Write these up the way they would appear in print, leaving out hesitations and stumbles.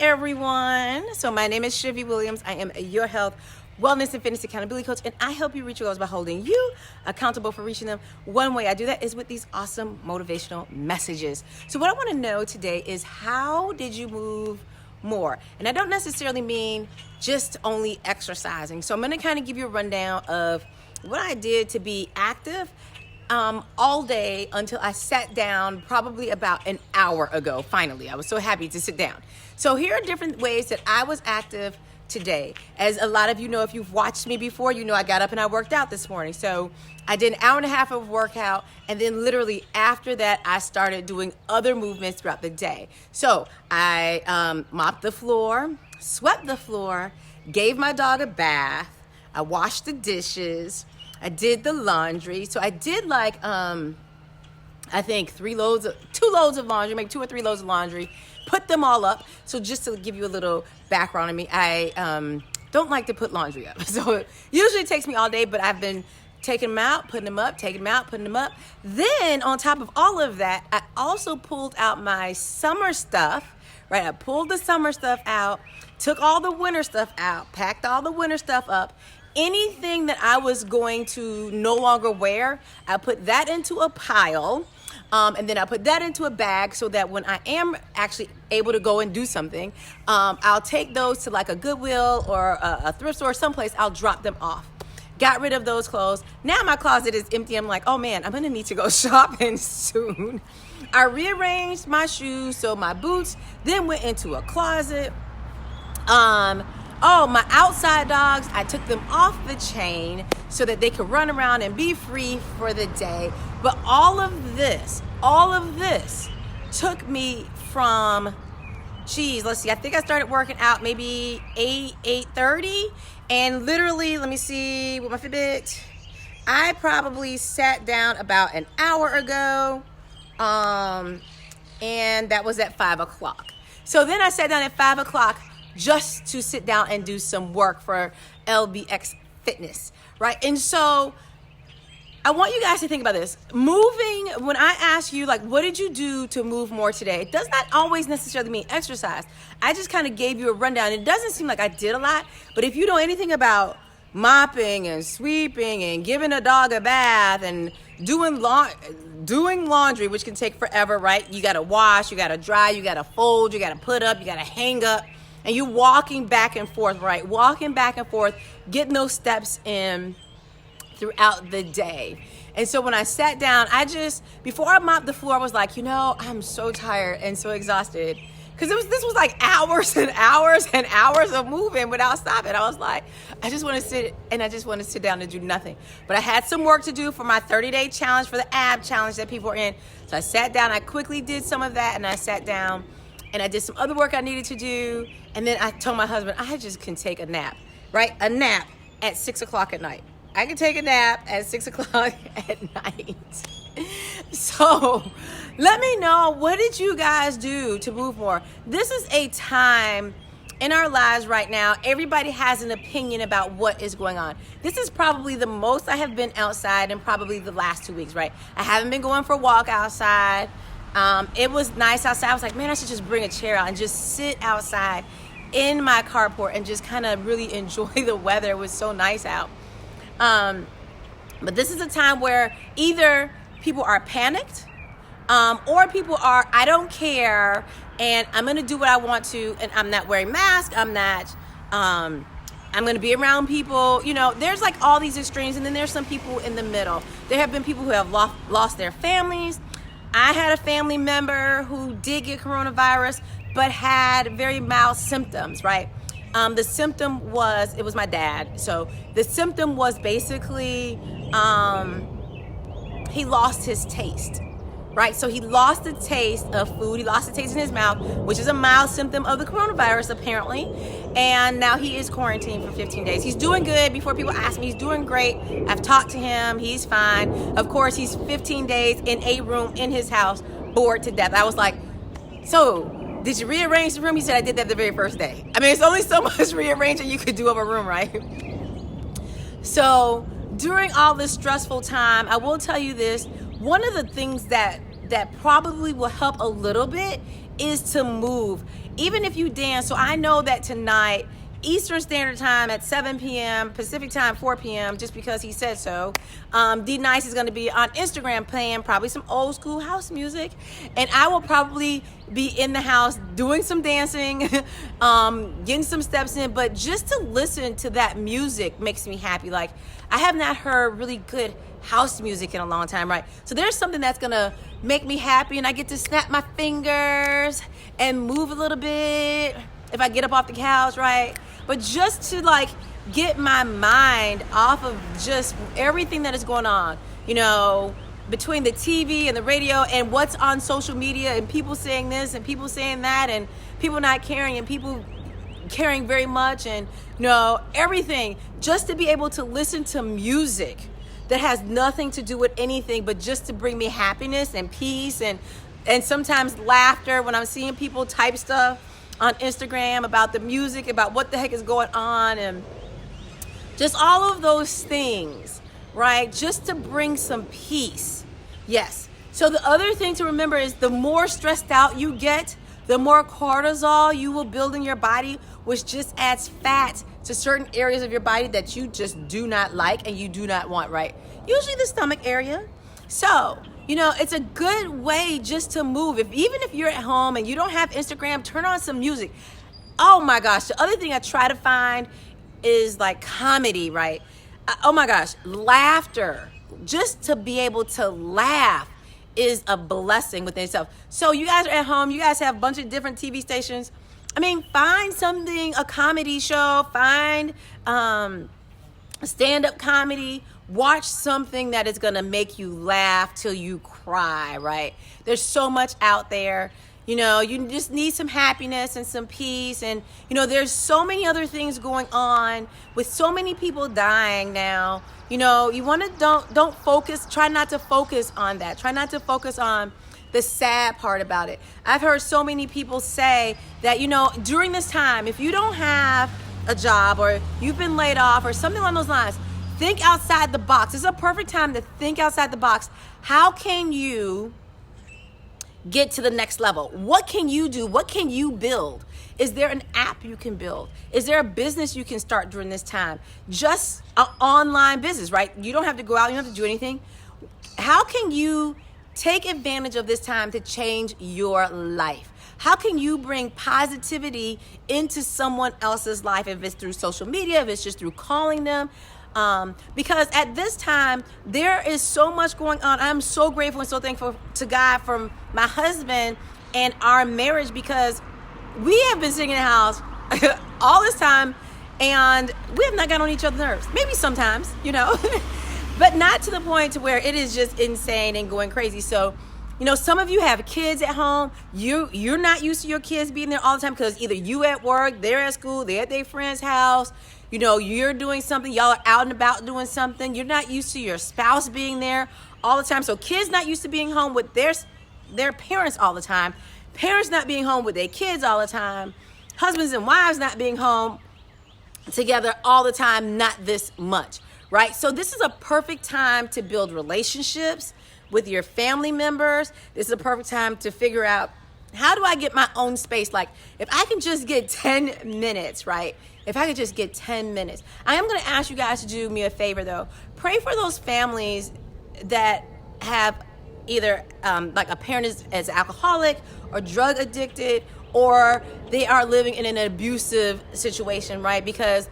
everyone. So my name is Shivy Williams. I am your health, wellness, and fitness accountability coach, and I help you reach your goals by holding you accountable for reaching them. One way I do that is with these awesome motivational messages. So what I want to know today is, how did you move more? And I don't necessarily mean just only exercising. So I'm going to kind of give you a rundown of what I did to be active all day until I sat down probably about an hour ago. Finally, I was so happy to sit down. So here are different ways that I was active today. As a lot of you know, if you've watched me before, you know I got up and I worked out this morning. So I did an hour and a half of workout, and then literally after that, I started doing other movements throughout the day. So I mopped the floor, swept the floor, gave my dog a bath, I washed the dishes, I did the laundry. So I did like, I think 2 loads of laundry, maybe 2 or 3 loads of laundry, put them all up. So just to give you a little background on me, I don't like to put laundry up. So it usually takes me all day, but I've been taking them out, putting them up, taking them out, putting them up. Then on top of all of that, I also pulled out my summer stuff, right? I pulled the summer stuff out, took all the winter stuff out, packed all the winter stuff up. Anything that I was going to no longer wear, I put that into a pile, and then I put that into a bag so that when I am actually able to go and do something, I'll take those to like a Goodwill or a thrift store, someplace. I'll drop them off. Got rid of those clothes. Now my closet is empty. I'm like, oh man, I'm gonna need to go shopping soon. I rearranged my shoes, so my boots then went into a closet. My outside dogs, I took them off the chain so that they could run around and be free for the day. But all of this took me from, let's see, I think I started working out maybe 8:30. And literally, let me see, with my Fitbit, I probably sat down about an hour ago. And that was at 5 o'clock. So then I sat down at 5 o'clock just to sit down and do some work for LBX Fitness, right? And so I want you guys to think about this. Moving, when I ask you, like, what did you do to move more today? It does not always necessarily mean exercise. I just kind of gave you a rundown. It doesn't seem like I did a lot, but if you know anything about mopping and sweeping and giving a dog a bath and doing laundry, which can take forever, right? You got to wash, you got to dry, you got to fold, you got to put up, you got to hang up. And you're walking back and forth, right? Walking back and forth, getting those steps in throughout the day. And so when I sat down, before I mopped the floor, I was like, I'm so tired and so exhausted. Because this was like hours and hours and hours of moving without stopping. I was like, I just want to sit down and do nothing. But I had some work to do for my 30-day challenge, for the ab challenge that people are in. So I sat down, I quickly did some of that, and I sat down and I did some other work I needed to do. And then I told my husband, I just can take a nap, right? A nap at 6 o'clock at night. I can take a nap at 6 o'clock at night. So let me know, what did you guys do to move more? This is a time in our lives right now, everybody has an opinion about what is going on. This is probably the most I have been outside in probably the last 2 weeks, right? I haven't been going for a walk outside. It was nice outside. I was like, man, I should just bring a chair out and just sit outside in my carport and just kind of really enjoy the weather. It was so nice out. But this is a time where either people are panicked, or people are, I don't care, and I'm going to do what I want to, and I'm not wearing masks. I'm going to be around people. There's like all these extremes, and then there's some people in the middle. There have been people who have lost their families. I had a family member who did get coronavirus, but had very mild symptoms, right? The symptom was, it was my dad. So the symptom was basically, he lost his taste, right? So he lost the taste of food. He lost the taste in his mouth, which is a mild symptom of the coronavirus, apparently. And now he is quarantined for 15 days. He's doing good. Before people ask me, he's doing great. I've talked to him. He's fine. Of course, he's 15 days in a room in his house, bored to death. I was like, so did you rearrange the room? He said, I did that the very first day. I mean, it's only so much rearranging you could do of a room, right? So during all this stressful time, I will tell you this. One of the things that probably will help a little bit is to move. Even if you dance. So I know that tonight, Eastern Standard Time at 7 p.m., Pacific Time 4 p.m., just because he said so. D Nice is going to be on Instagram playing probably some old school house music. And I will probably be in the house doing some dancing, getting some steps in. But just to listen to that music makes me happy. Like, I have not heard really good house music in a long time, right? So there's something that's going to make me happy, and I get to snap my fingers and move a little bit if I get up off the couch, right? But just to like get my mind off of just everything that is going on, you know, between the TV and the radio and what's on social media and people saying this and people saying that and people not caring and people caring very much and, you know, everything, just to be able to listen to music that has nothing to do with anything but just to bring me happiness and peace and sometimes laughter when I'm seeing people type stuff on Instagram about the music, about what the heck is going on, and just all of those things, right? Just to bring some peace. Yes. So the other thing to remember is the more stressed out you get, the more cortisol you will build in your body, which just adds fat to certain areas of your body that you just do not like and you do not want, right? Usually the stomach area. So, you know, it's a good way just to move. Even if you're at home and you don't have Instagram, turn on some music. Oh my gosh. The other thing I try to find is like comedy, right? Oh my gosh. Laughter. Just to be able to laugh is a blessing within itself. So you guys are at home. You guys have a bunch of different TV stations. I mean, find something, a comedy show, find stand-up comedy. Watch something that is going to make you laugh till you cry, right? There's so much out there. You know, you just need some happiness and some peace. And, you know, there's so many other things going on with so many people dying now. You know, you want to don't focus. Try not to focus on that. Try not to focus on the sad part about it. I've heard so many people say that, you know, during this time, if you don't have a job or you've been laid off or something along those lines, think outside the box. It's a perfect time to think outside the box. How can you get to the next level? What can you do? What can you build? Is there an app you can build? Is there a business you can start during this time? Just an online business, right? You don't have to go out. You don't have to do anything. How can you take advantage of this time to change your life? How can you bring positivity into someone else's life? If it's through social media, if it's just through calling them. Because at this time, there is so much going on. I'm so grateful and so thankful to God for my husband and our marriage, because we have been sitting in the house all this time and we have not gotten on each other's nerves. Maybe sometimes, you know, but not to the point to where it is just insane and going crazy. So, you know, some of you have kids at home. You're not used to your kids being there all the time because either you at work, they're at school, they're at their friend's house. You know, you're doing something, y'all are out and about doing something. You're not used to your spouse being there all the time. So kids not used to being home with their parents all the time. Parents not being home with their kids all the time. Husbands and wives not being home together all the time, not this much, right? So this is a perfect time to build relationships with your family members. This is a perfect time to figure out, how do I get my own space? Like, if I can just get 10 minutes, right? If I could just get 10 minutes. I am going to ask you guys to do me a favor, though. Pray for those families that have either like a parent is alcoholic or drug addicted, or they are living in an abusive situation, right? Because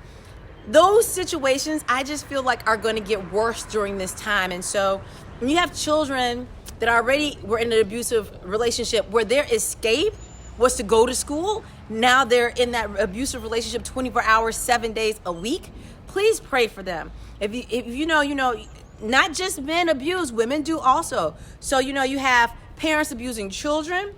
those situations, I just feel like, are going to get worse during this time. And so when you have children that already were in an abusive relationship where their escape was to go to school, now they're in that abusive relationship 24 hours, 7 days a week, please pray for them. If you know, not just men abuse, women do also. So, you know, you have parents abusing children.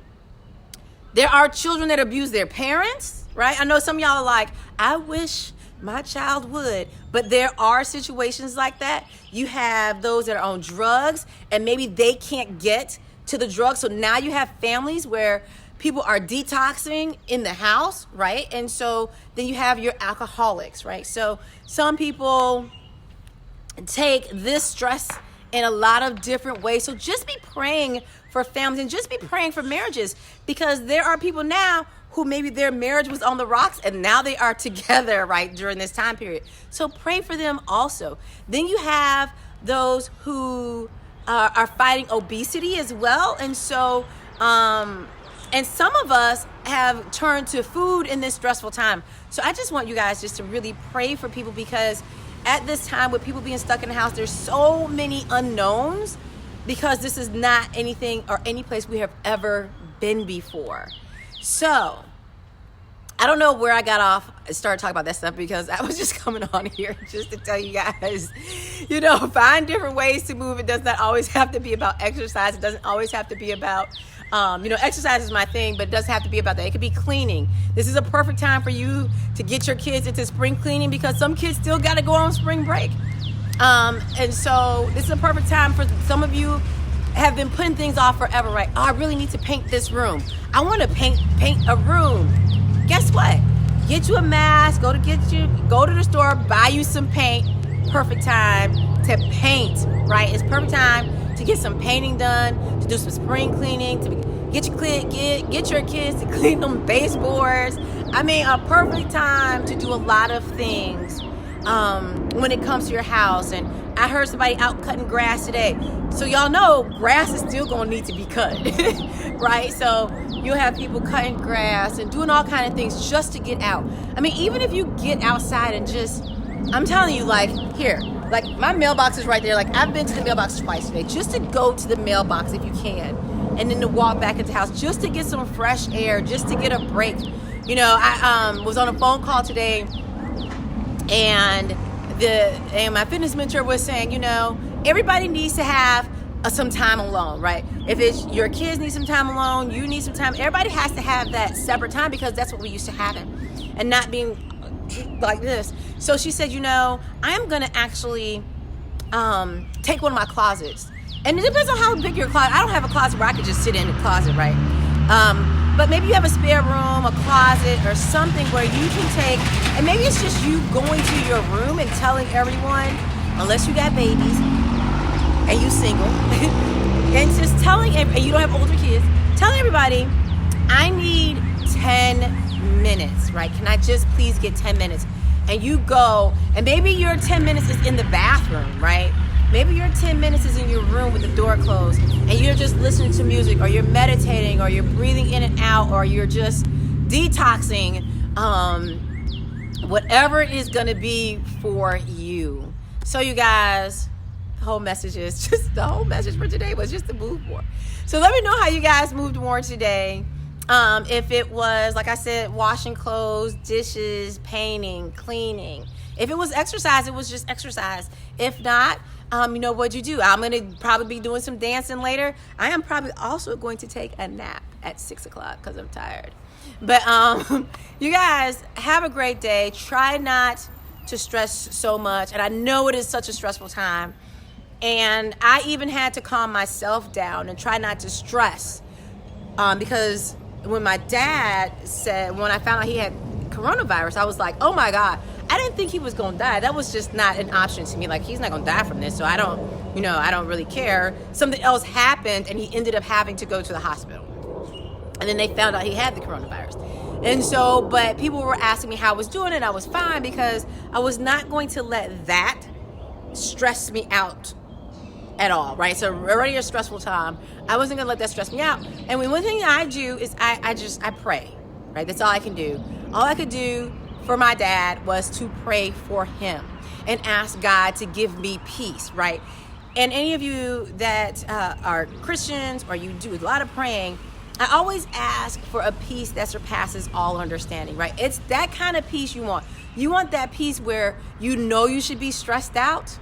There are children that abuse their parents, right? I know some of y'all are like, I wish my child would, but there are situations like that. You have those that are on drugs and maybe they can't get to the drugs. So now you have families where people are detoxing in the house, right? And so then you have your alcoholics, right? So some people take this stress in a lot of different ways. So just be praying for families, and just be praying for marriages, because there are people now who maybe their marriage was on the rocks and now they are together, right, during this time period. So pray for them also. Then you have those who are fighting obesity as well. And so, and some of us have turned to food in this stressful time. So I just want you guys just to really pray for people, because at this time with people being stuck in the house, there's so many unknowns, because this is not anything or any place we have ever been before. So I don't know where I got off and started talking about that stuff, because I was just coming on here just to tell you guys, find different ways to move. It does not always have to be about exercise. It doesn't always have to be about, exercise is my thing, but it doesn't have to be about that. It could be cleaning. This is a perfect time for you to get your kids into spring cleaning, because some kids still got to go on spring break. And so this is a perfect time for some of you have been putting things off forever, right? Oh, I really need to paint this room. I want to paint a room. Guess what? Get you a mask, go to the store, buy you some paint. Perfect time to paint, right? It's perfect time to get some painting done, to do some spring cleaning, to get your kids to clean them baseboards. I mean, a perfect time to do a lot of things when it comes to your house. And I heard somebody out cutting grass today. So y'all know grass is still gonna need to be cut, right? So you'll have people cutting grass and doing all kind of things just to get out. I mean, even if you get outside and just, I'm telling you, like my mailbox is right there. Like, I've been to the mailbox twice today, just to go to the mailbox if you can, and then to walk back into the house just to get some fresh air, just to get a break. I was on a phone call today, and my fitness mentor was saying, everybody needs to have some time alone, right? If it's your kids need some time alone, you need some time. Everybody has to have that separate time, because that's what we used to having, and not being like this. So she said, I am going to actually take one of my closets. And it depends on how big your closet. I don't have a closet where I could just sit in the closet, right? But maybe you have a spare room, a closet, or something where you can take, and maybe it's just you going to your room and telling everyone, unless you got babies and you single, and just telling, and you don't have older kids, telling everybody, I need 10 minutes, right? Can I just please get 10 minutes? And you go, and maybe your 10 minutes is in the bathroom, right? Maybe your 10 minutes is in your room with the door closed, and you're just listening to music, or you're meditating, or you're breathing in and out, or you're just detoxing, whatever it is going to be for you. So you guys, the whole message for today was just to move more. So let me know how you guys moved more today. If it was, like I said, washing clothes, dishes, painting, cleaning. If it was exercise, it was just exercise. If not, what'd you do? I'm going to probably be doing some dancing later. I am probably also going to take a nap at 6 o'clock because I'm tired. But you guys, have a great day. Try not to stress so much. And I know it is such a stressful time. And I even had to calm myself down and try not to stress. Because when my dad said, when I found out he had coronavirus, I was like, oh my God, I didn't think he was going to die. That was just not an option to me. Like, he's not going to die from this. So I don't really care. Something else happened and he ended up having to go to the hospital. And then they found out he had the coronavirus. And so, but people were asking me how I was doing, and I was fine, because I was not going to let that stress me out at all, right? So already a stressful time. I wasn't gonna let that stress me out. And one thing I do is I pray, right? That's all I can do. All I could do for my dad was to pray for him and ask God to give me peace, right? And any of you that are Christians, or you do a lot of praying, I always ask for a peace that surpasses all understanding, right? It's that kind of peace you want. You want that peace where you know you should be stressed out,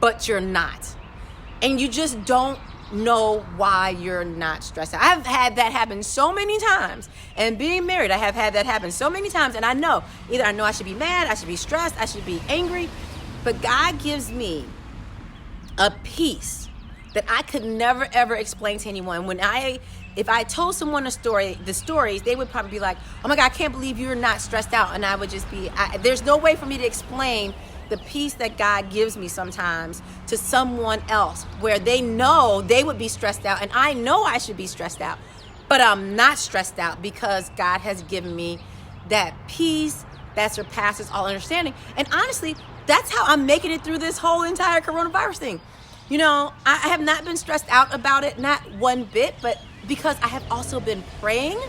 but you're not. And you just don't know why you're not stressed out. I've had that happen so many times. And being married, I have had that happen so many times. And I know I should be mad, I should be stressed, I should be angry. But God gives me a peace that I could never, ever explain to anyone. If I told someone the stories, they would probably be like, oh my God, I can't believe you're not stressed out. And I would just be, there's no way for me to explain the peace that God gives me sometimes to someone else where they know they would be stressed out and I know I should be stressed out, but I'm not stressed out because God has given me that peace that surpasses all understanding. And honestly, that's how I'm making it through this whole entire coronavirus thing. You know, I have not been stressed out about it, not one bit, but because I have also been praying.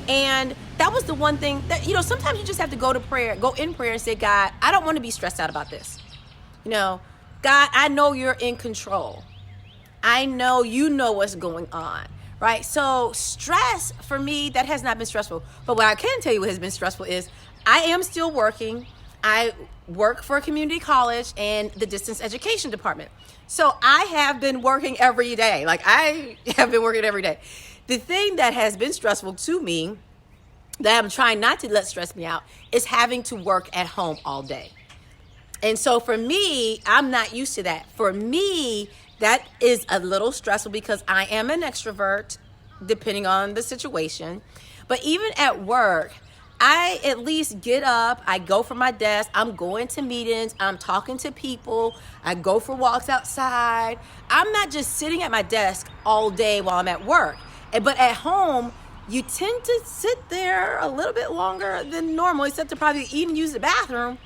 And that was the one thing that, you know, sometimes you just have to go in prayer and say, God, I don't want to be stressed out about this. You know, God, I know you're in control. I know you know what's going on, right? So stress for me, that has not been stressful. But what I can tell you what has been stressful is I am still working. I work for a community college and the distance education department. So I have been working every day. Like I have been working every day. The thing that has been stressful to me that I'm trying not to let stress me out is having to work at home all day. And so for me, I'm not used to that. For me, that is a little stressful because I am an extrovert, depending on the situation. But even at work, I at least get up, I go from my desk, I'm going to meetings, I'm talking to people, I go for walks outside. I'm not just sitting at my desk all day while I'm at work. But at home, you tend to sit there a little bit longer than normal, except to probably even use the bathroom.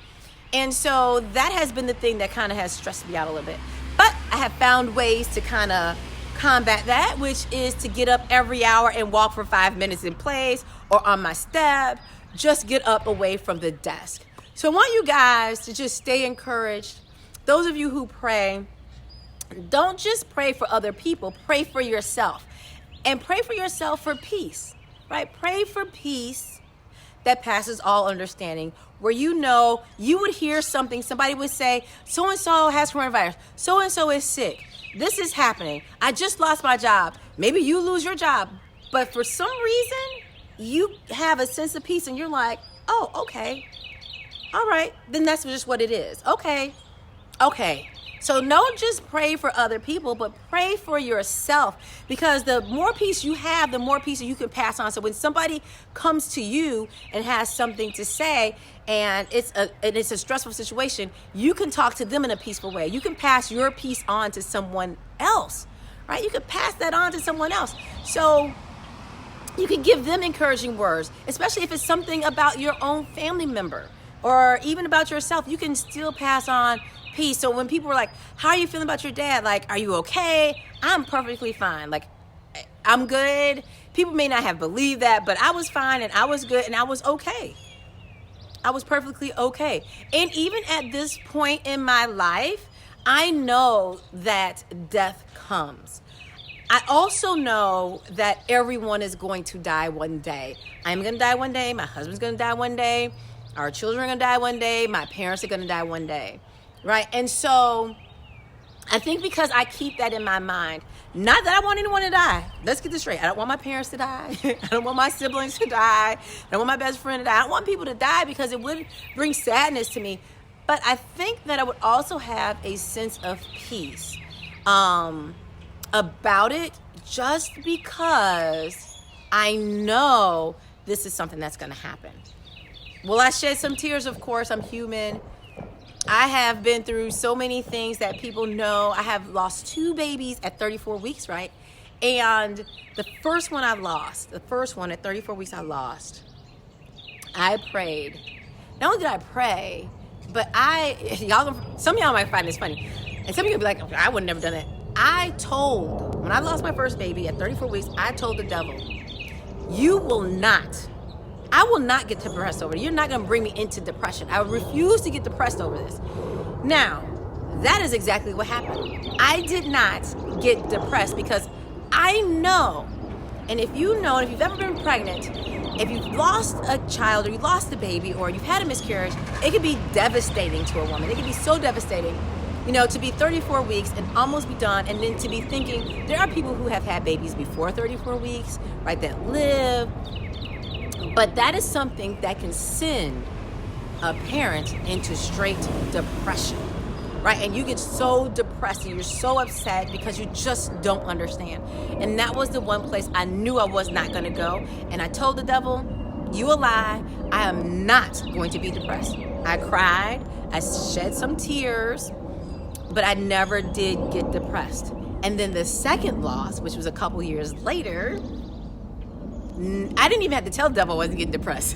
And so that has been the thing that kind of has stressed me out a little bit. But I have found ways to kind of combat that, which is to get up every hour and walk for 5 minutes in place or on my step. Just get up away from the desk. So I want you guys to just stay encouraged. Those of you who pray, don't just pray for other people, pray for yourself. And pray for yourself for peace, right? Pray for peace that passes all understanding, where you know you would hear something, somebody would say, so-and-so has coronavirus, so-and-so is sick, this is happening, I just lost my job. Maybe you lose your job, but for some reason, you have a sense of peace and you're like, oh, okay, all right, then that's just what it is. Okay. So don't just pray for other people, but pray for yourself, because the more peace you have, the more peace you can pass on. So when somebody comes to you and has something to say and it's a stressful situation, you can talk to them in a peaceful way. You can pass your peace on to someone else, right? You can pass that on to someone else. So you can give them encouraging words, especially if it's something about your own family member or even about yourself. You can still pass on peace. So when people are like, how are you feeling about your dad? Like, are you okay? I'm perfectly fine. Like, I'm good. People may not have believed that, but I was fine and I was good and I was okay. I was perfectly okay. And even at this point in my life, I know that death comes. I also know that everyone is going to die one day. I'm going to die one day. My husband's going to die one day. Our children are going to die one day. My parents are going to die one day. Right? And so I think because I keep that in my mind, not that I want anyone to die. Let's get this straight. I don't want my parents to die. I don't want my siblings to die. I don't want my best friend to die. I don't want people to die because it would bring sadness to me. But I think that I would also have a sense of peace about it, just because I know this is something that's going to happen. Will I shed some tears? Of course, I'm human. I have been through so many things that people know. I have lost 2 babies at 34 weeks, right? And the first one at 34 weeks I lost, I prayed. Not only did I pray, but some of y'all might find this funny. And some of you will be like, I would have never done that. When I lost my first baby at 34 weeks, I told the devil, I will not get depressed over it. You're not going to bring me into depression. I refuse to get depressed over this. Now, that is exactly what happened. I did not get depressed because I know, and if you've ever been pregnant, if you've lost a child or you lost a baby or you've had a miscarriage, it can be devastating to a woman. It can be so devastating, to be 34 weeks and almost be done, and then to be thinking, there are people who have had babies before 34 weeks, right, that live. But that is something that can send a parent into straight depression, right? And you get so depressed and you're so upset because you just don't understand. And that was the one place I knew I was not going to go. And I told the devil, you a lie. I am not going to be depressed. I cried. I shed some tears, but I never did get depressed. And then the second loss, which was a couple years later, I didn't even have to tell the devil I wasn't getting depressed.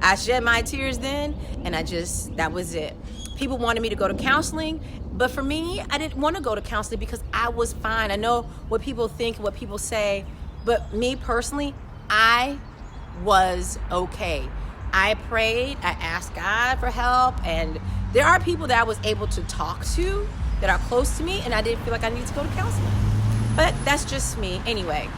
I shed my tears then, and that was it. People wanted me to go to counseling, but for me, I didn't want to go to counseling because I was fine. I know what people think, what people say, but me personally, I was okay. I prayed, I asked God for help, and there are people that I was able to talk to that are close to me, and I didn't feel like I needed to go to counseling. But that's just me. Anyway,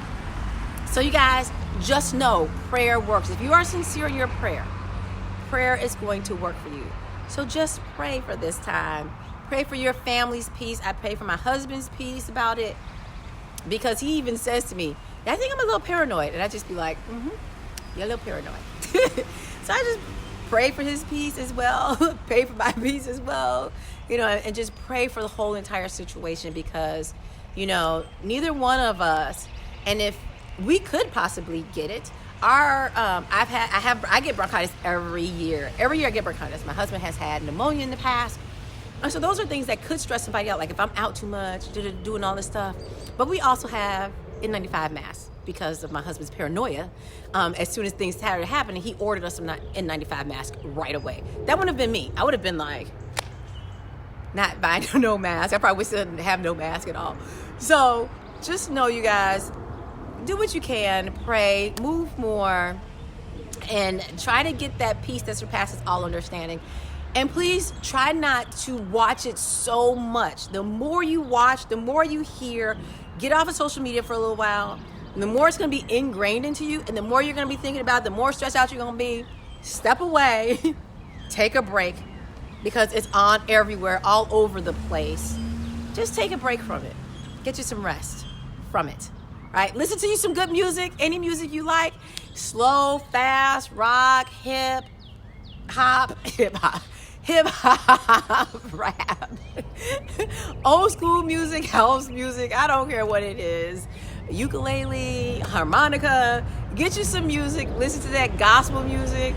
so you guys, just know prayer works. If you are sincere in your prayer is going to work for you. So just pray for this time. Pray for your family's peace. I pray for my husband's peace about it, because he even says to me, I think I'm a little paranoid. And I just be like, you're a little paranoid. So I just pray for his peace as well. Pray for my peace as well. And just pray for the whole entire situation, because, neither one of us, and if we could possibly get it, I get bronchitis every year. Every year I get bronchitis. My husband has had pneumonia in the past. And so those are things that could stress somebody out, like if I'm out too much, doing all this stuff. But we also have N95 masks because of my husband's paranoia. As soon as things started happening, he ordered us some N95 masks right away. That wouldn't have been me. I would have been like, not buying no mask. I probably still didn't have no mask at all. So just know, you guys, do what you can, pray, move more, and try to get that peace that surpasses all understanding. And please try not to watch it so much. The more you watch, the more you hear, get off of social media for a little while. And the more it's going to be ingrained into you, and the more you're going to be thinking about it, the more stressed out you're going to be. Step away, take a break, because it's on everywhere, all over the place. Just take a break from it. Get you some rest from it. Right? Listen to some good music, any music you like. Slow, fast, rock, hip hop, rap. Old school music, house music, I don't care what it is. Ukulele, harmonica, get you some music, listen to that gospel music.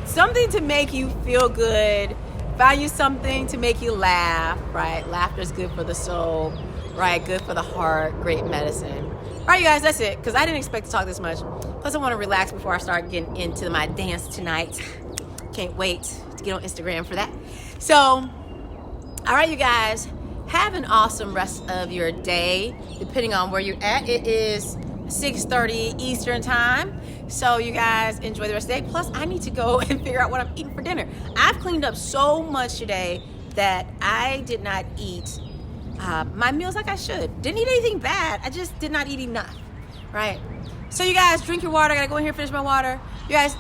Something to make you feel good. Find you something to make you laugh, right? Laughter is good for the soul, right? Good for the heart, great medicine. All right, you guys, that's it, because I didn't expect to talk this much. Plus, I want to relax before I start getting into my dance tonight. Can't wait to get on Instagram for that. So, all right, you guys, have an awesome rest of your day, depending on where you're at. It is 6:30 Eastern time. So, you guys, enjoy the rest of the day. Plus, I need to go and figure out what I'm eating for dinner. I've cleaned up so much today that I did not eat my meals like I should. Didn't eat anything bad. I just did not eat enough, right? So you guys, drink your water. I gotta go in here and finish my water. You guys,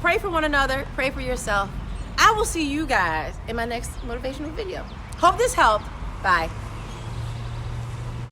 pray for one another. Pray for yourself. I will see you guys in my next motivational video. Hope this helped. Bye.